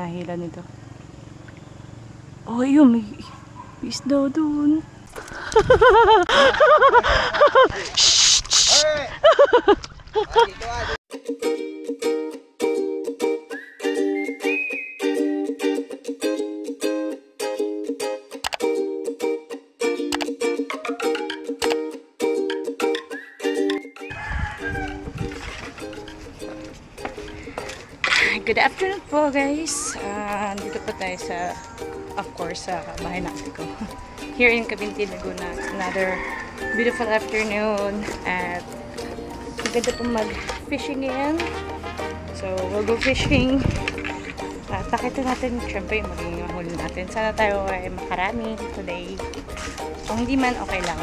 nahila nito. Oh, ayun, may isda doon. Good afternoon po guys. Dito po tayo sa, of course, sa bahay natin ko. Here in Cavinti, Laguna. It's another beautiful afternoon. At maganda po mag-fishing ngayon. So, we'll go fishing. Pakita natin, syempre, magiging mahuli natin. Sana tayo ay makarami today. Kung hindi man, okay lang.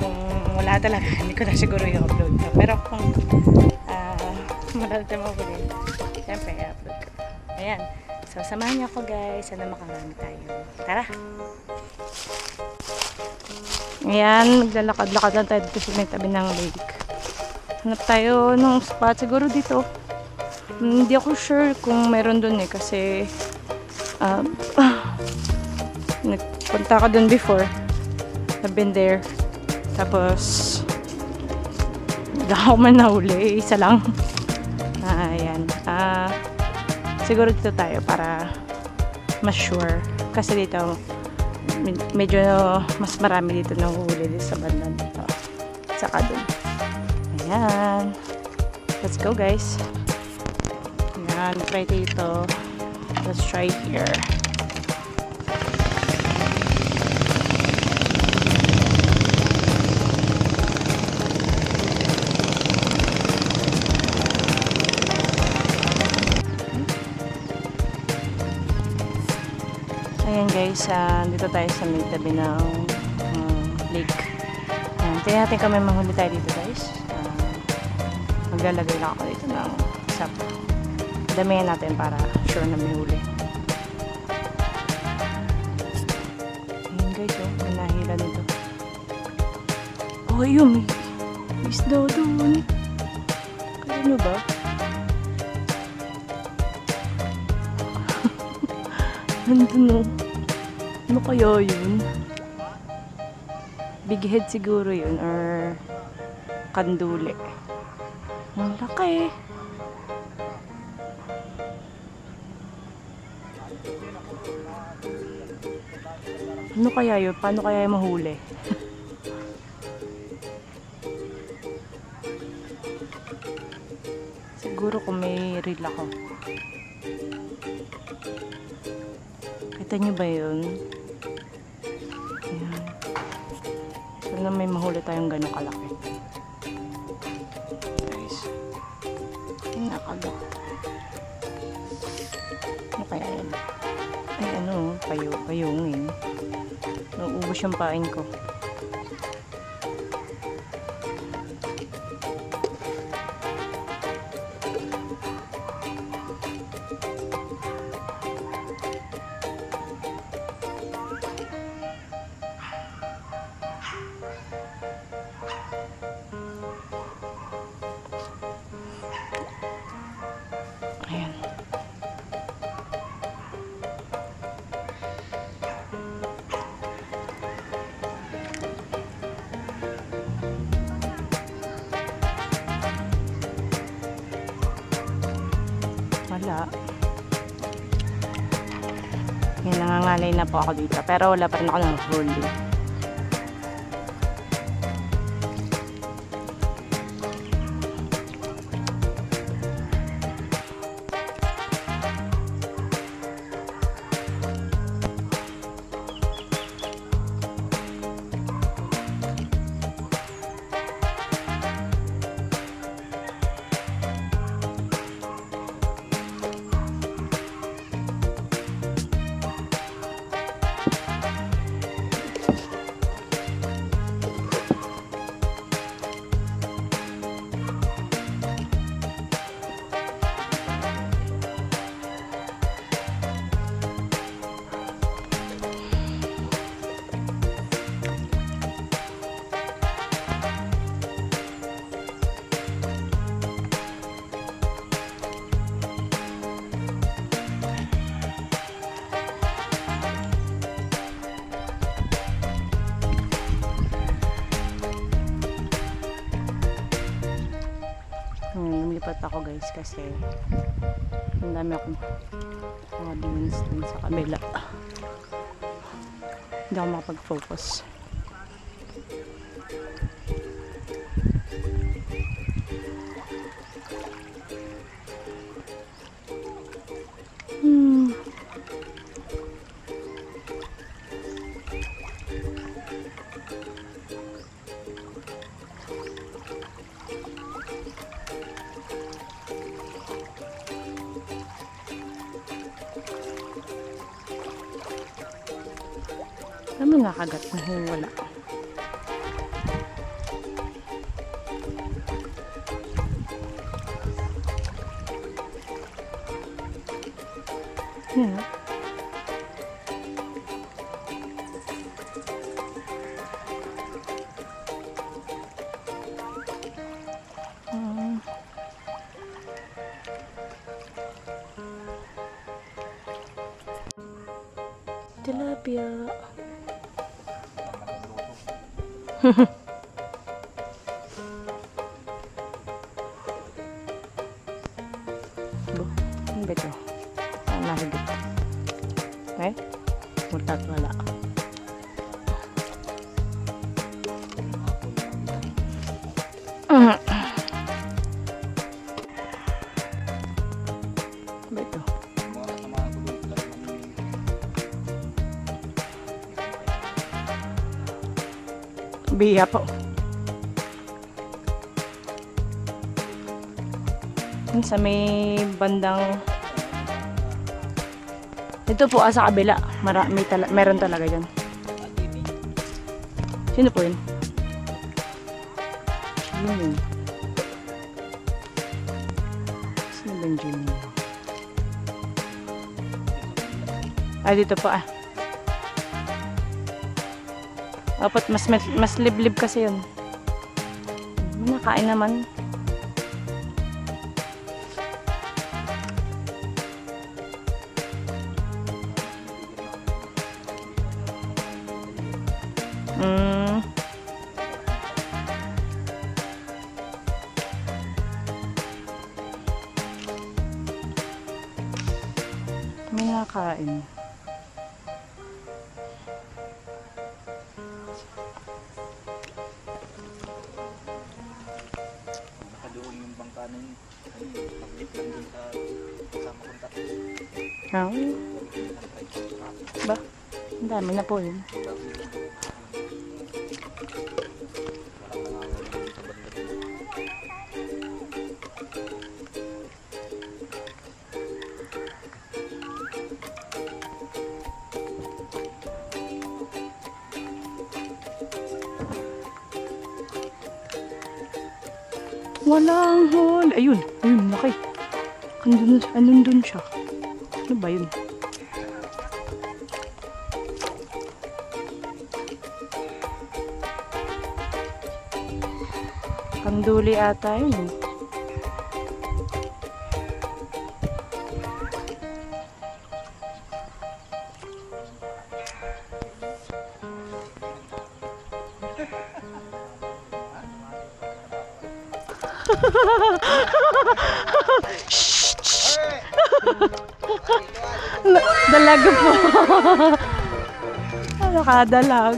Kung wala talaga, hindi ko na siguro i-upload. Pero kung malala tayo mahuli, syempre, i-upload ko. Ayan. So, samahan niyo ako guys. Sana makarami tayo. Tara! Ayan, naglalakad-lakad lang tayo dito sa may tabi ng lake. Hanap tayo ng spot. Siguro dito. Hindi ako sure kung meron dun eh. Kasi nagpunta ka dun before. I've been there. Tapos hindi ako man nahuli. Isa lang. Ayan. Siguro dito tayo para mas sure. Kasi dito medyo mas marami dito nang huli dito sa banda dito. Saka dun. Ayan. Let's go guys. Ayan. Try dito. Let's try here. Ayan guys, dito tayo sa may tabi ng lake. Ayan, tingnan natin kung may mahuli tayo dito guys. Maglalagay lang ako dito ng sap. Damihan natin para sure na may huli. Ayan guys, may nahila nito. Oh, ayun, may isda doon. Kaya nyo ba? Nandun o. Ano kaya yun? Big head siguro yun or kanduli. Ang laki. Ano kaya yun? Paano kaya yung mahuli? Siguro kung may reel ako. Kita nyo ba yun? Ayan. Sana may mahuli tayong gano'ng kalaki. Guys. Nakagat. Ano kaya yan? Ay ano, payungin. Nauubos yung pain ko. Ayan. Wala. Yan, nangangalay na po ako dito. Pero wala pa rin ako ng huli. guys kasi ang dami akong audience dun sa kabila. Hindi ako makapag-focus. Ano nakagat na wala. Yan. Tilapia. Ano ba ito? Saan nahigit? Eh? Mutat wala. Ano ba ito? Biya po. Sa may bandang ito po sa kabila meron talaga dyan. Sino po yun? Jimmy. Sino ba yung Jimmy? Dito po dapat mas liblib kasi yun. Nakain naman. May nakain. Nakadoon yung bangka na yun. Pag-lip lang din sa kasama kontak. Ba? Ang dami na po yun. Walang hole. Ayun, laki. Andun siya. Ano ba yun? Kanduli ata yun. Dalaga po. Ano ka, dalag?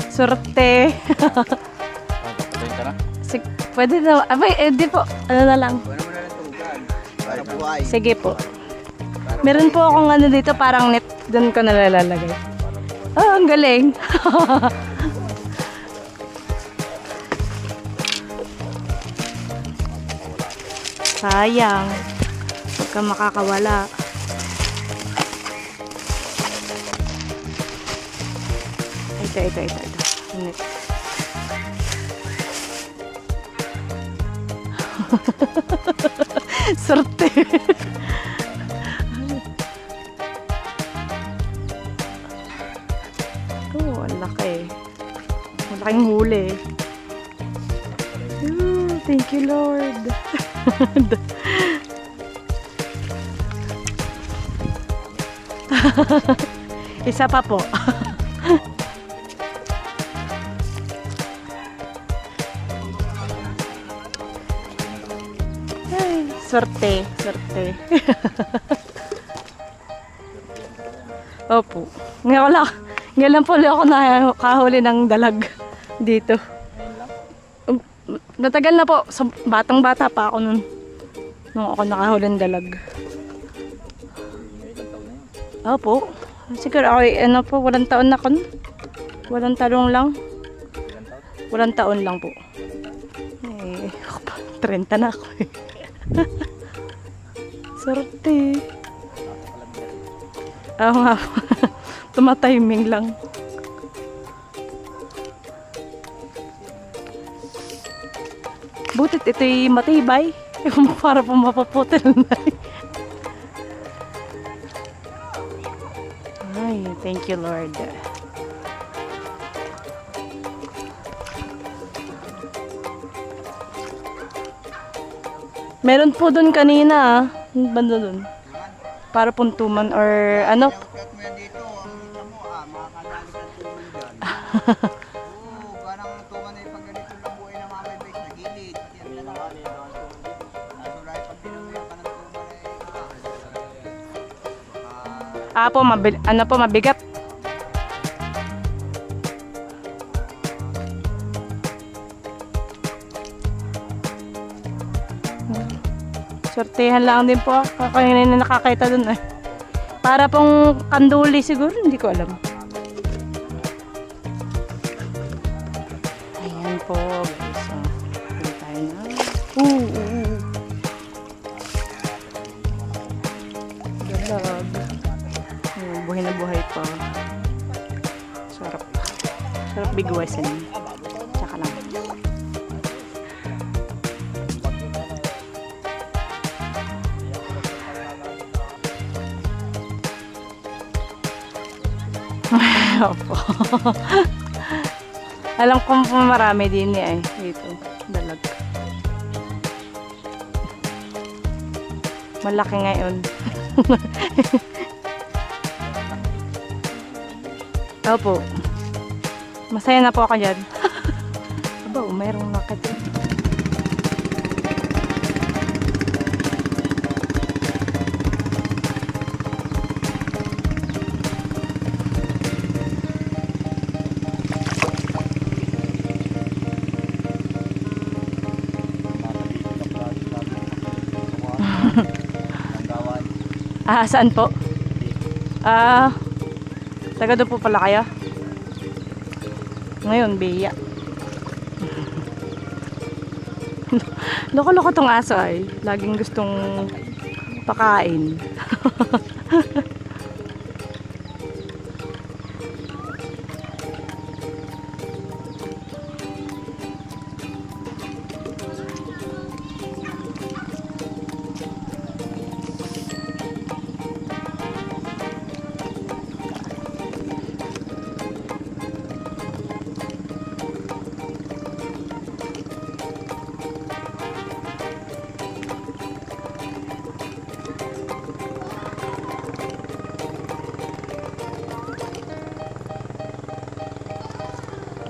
Surte. Pwede na. Abay, di po. Ano na lang. Sige po. Meron po akong ano dito, parang net. Doon ko nalalagay. Oh, ang galing. Sayang. Huwag kang makakawala. Ito. Net. Sorte. Oh, ang laki. Ang laking huli. Oh, thank you, Lord. Isa pa po. Swerte. Swerte. Opo. Ngayon lang po ulit ako nakahuli ng dalag dito. Ngayon lang. Natagal na po. Batang-bata pa ako nun. Nung ako nakahuli ng dalag. Ngayon lang taon na yun. Opo. Siguro ako, ano po, walang taon na kon. Walang talong lang. Ilan taon? Walang taon lang po. Eh, 30 na ako eh. Swerte. Oo nga po. Tumatiming lang. Butit ito'y matibay. Para po mapaputil na. Ay, thank you Lord. Meron po dun kanina, banda dun. Para puntuman or ano. Cut mo yan dito, ang kita mo, makakadali ka tuman dyan. Oo, parang tuman na yung pag ganito lang buhay na mamay base na gilid. Pati ang dalawa. Kaso dahil pag pinunuya ka ng tuman Po, mabigat. Sortehan lang din po. Kaya na nakakita dun eh. Para pong kanduli siguro, hindi ko alam. Ayan po, guys. So, tayo na. Dalag. Buhay na buhay pa. Sarap. Sarap bigwasin. Tsaka lang. Opo. Alam ko po marami din eh. Dito. Dalag. Malaki ngayon. Opo. Masaya na po ako dyan. Aba, mayroong nakit. Saan po? Taga doon po pala kaya? Ngayon, biya. Loko-loko tong aso ay. Laging gustong pakain.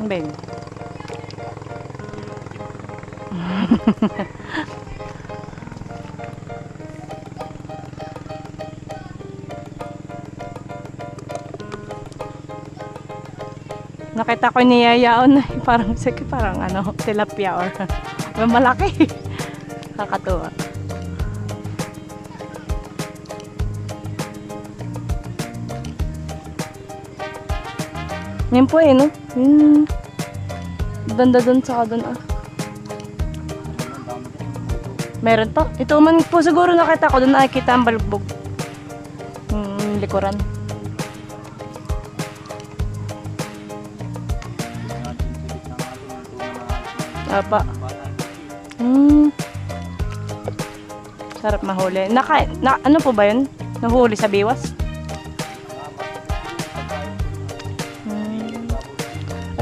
Ben. Nakita ko niyayaon parang ano, tilapia or malaki. Nakakatuwa. Yan po eh, no? Banda dun sa doon Meron pa. Ito man po siguro nakita ko. Doon nakikita ang balbog. Likuran. Apa. Sarap mahuli. Ano po ba yun? Nahuli sa biwas?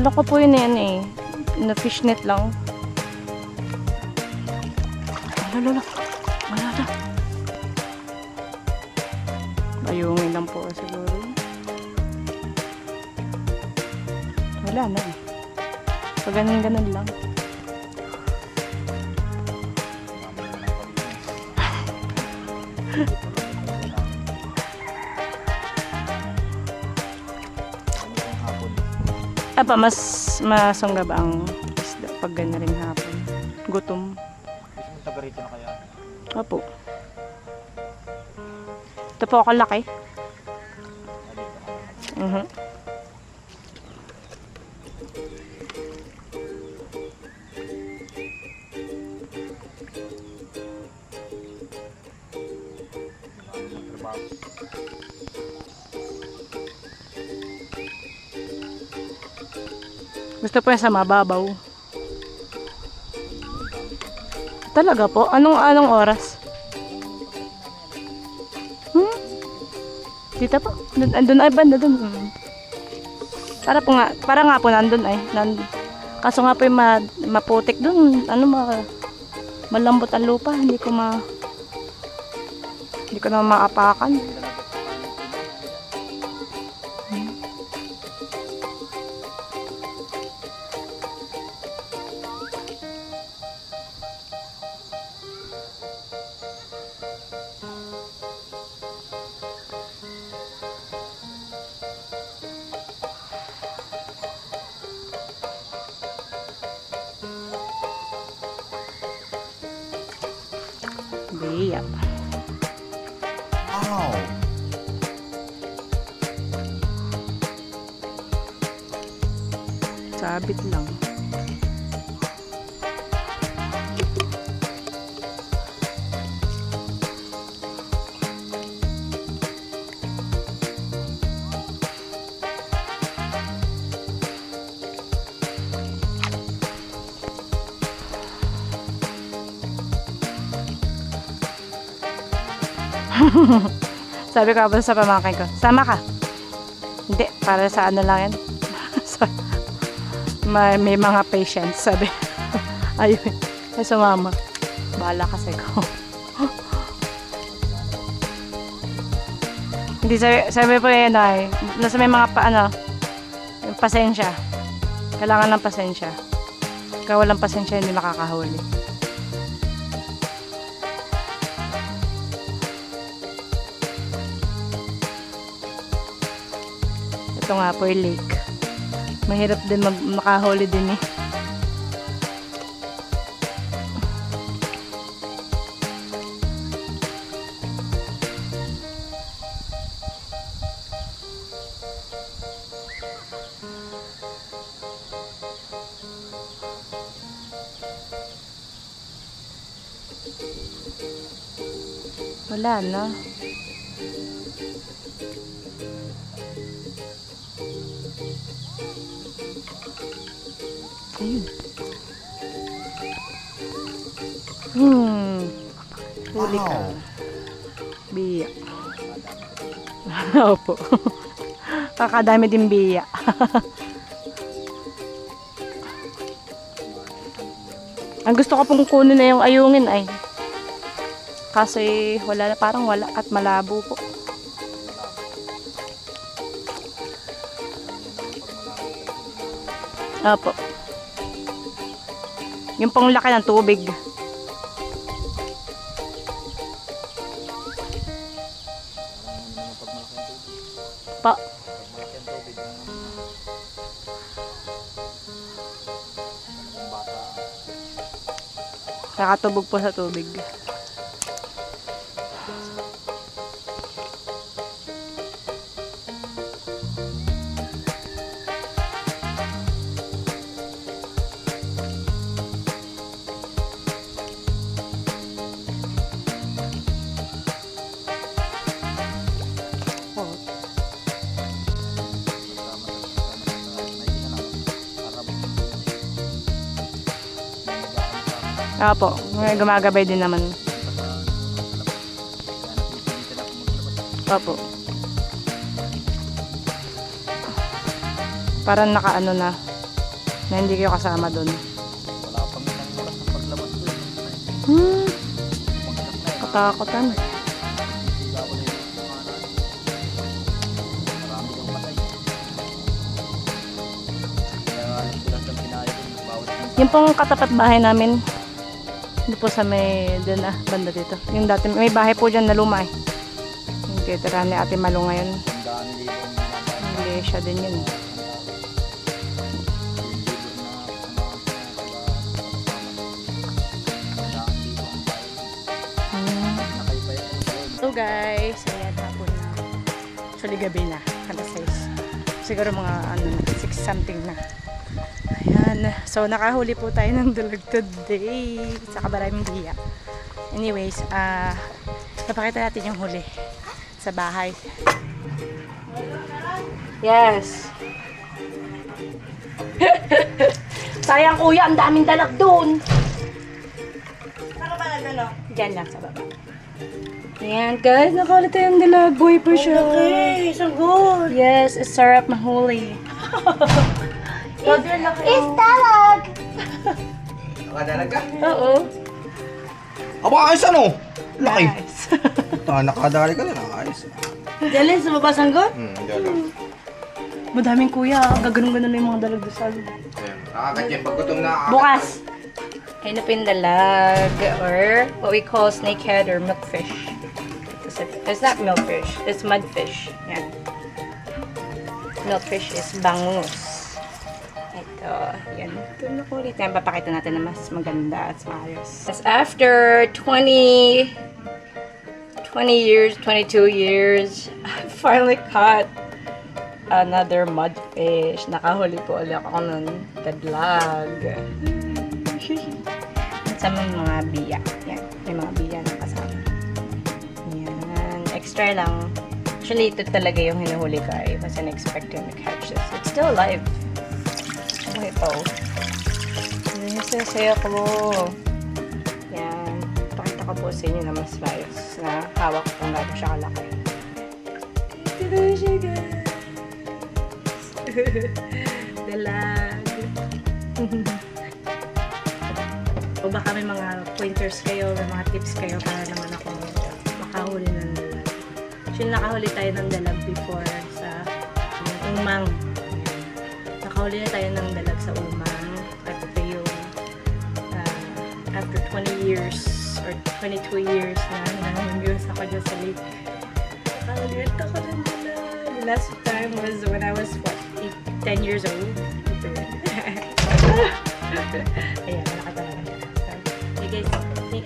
Alam ko po yun yan eh. Na fishnet lang. Wala. Ayungin lang po siguro. Wala na eh. So ganun lang. Apa, mas masongga ba ang isda pag gana rin hapon? Gutom. Gusto mo taga rito na kaya? Opo. Ito po ako laki. Gusto po yan sa mababaw. Talaga po? Anong oras? Dito po? Andun ay banda dun. Para nga po nandun ay. Kaso nga po yung maputik dun. Malambot ang lupa. Hindi ko na maapakan. Biya. Wow. Sabit lang. Sabi ko ba sa pamangkin ko, sama ka? Hindi, para sa ano lang yan. May mga patients, sabi. Ayun, ay sumama. Bahala kasi ko. Hindi, sabi po yun ay, nasa may mga yung pasensya. Kailangan ng pasensya. Kaya walang pasensya, hindi makakahuli. Ito nga po yung lake. Mahirap din makahuli din eh. Wala na. Ayun. Huli ka. Biya. Opo. Kakadami din biya. Ang gusto ko pong kunin na yung ayungin ay. Kasi wala na, parang wala at malabo po. Opo. Yung pong laki ng tubig. Pa. Nakatubog po sa tubig. Opo, gumagabay din naman. Opo. Parang nakaano na hindi kayo kasama doon. Wala pang isang oras ng paglabas ko. Katakotan. Marami daw patay. Kaya alam ko lang siyang pinayag yung bawat Yung pong katapat bahay namin, Doon po sa may, doon banda dito. Yung dati, may bahay po dyan na luma eh. Yung titira ni Ate Malu ngayon. Tandaan libo ang mga Hindi siya din yun. So guys, ayan hapon na. Actually gabi na. Alas 6. Siguro mga ano na, 6 something na. Ayan. So nakahuli po tayo ng dulag today. Saka maraming hiya. Anyways, napakita natin yung huli sa bahay. Yes. Sayang kuya, ang daming dalag doon. Saka ba na Diyan lang sa baba. Ayan guys, nakahuli tayong dalag. Boy pa siya. Okay, so good. Yes, it's sarap mahuli. It's talag. Nakadalag ka? Oo. Aba, ayos ano? Laki. Nice. Nakadali ka din, ayos. Dalhin sa baba sanggot? Dalag. Madaming kuya. Gaganong-ganon na yung mga dalag doon sa amin. Nakakat yan, pag gutom na. Bukas. Ayun na po yung dalag, or what we call snakehead or milkfish. It's not milkfish, it's mudfish. Yan. Milkfish is bangus. Ito, yan. Ito na po ulit. Yan, papakita natin na mas maganda at maayos. As after 22 years, I finally caught another mudfish. Nakahuli po ulit ako ng dalag. Sa mga biya. Yan. May mga biya na kasama. Yan. Extra lang. Actually, ito talaga yung hinuhuli ko. I wasn't expecting to catch this. It's still alive. Okay po. Yan yung sasaya ko. Yan. Pakita ko po sa inyo na mas mayos. Na hawak ko kung gano'n siya kalaki. Ito na siya, guys. Dalag. O baka may mga pointers kayo, may mga tips kayo para naman ako makahuli ng dalag. Actually, nakahuli tayo ng dalag before sa umang. Nakahuli na tayo ng dalag sa umang. At ito yung after 20 years or 22 years na nangyayos ako dyan sa lake. Nakahuli ako ng dalag. The last time was when I was, what, 10 years old? Ayan, nakita naman. Guys,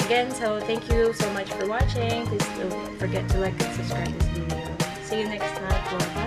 again, so thank you so much for watching. Please don't forget to like and subscribe this video. See you next time. Bye.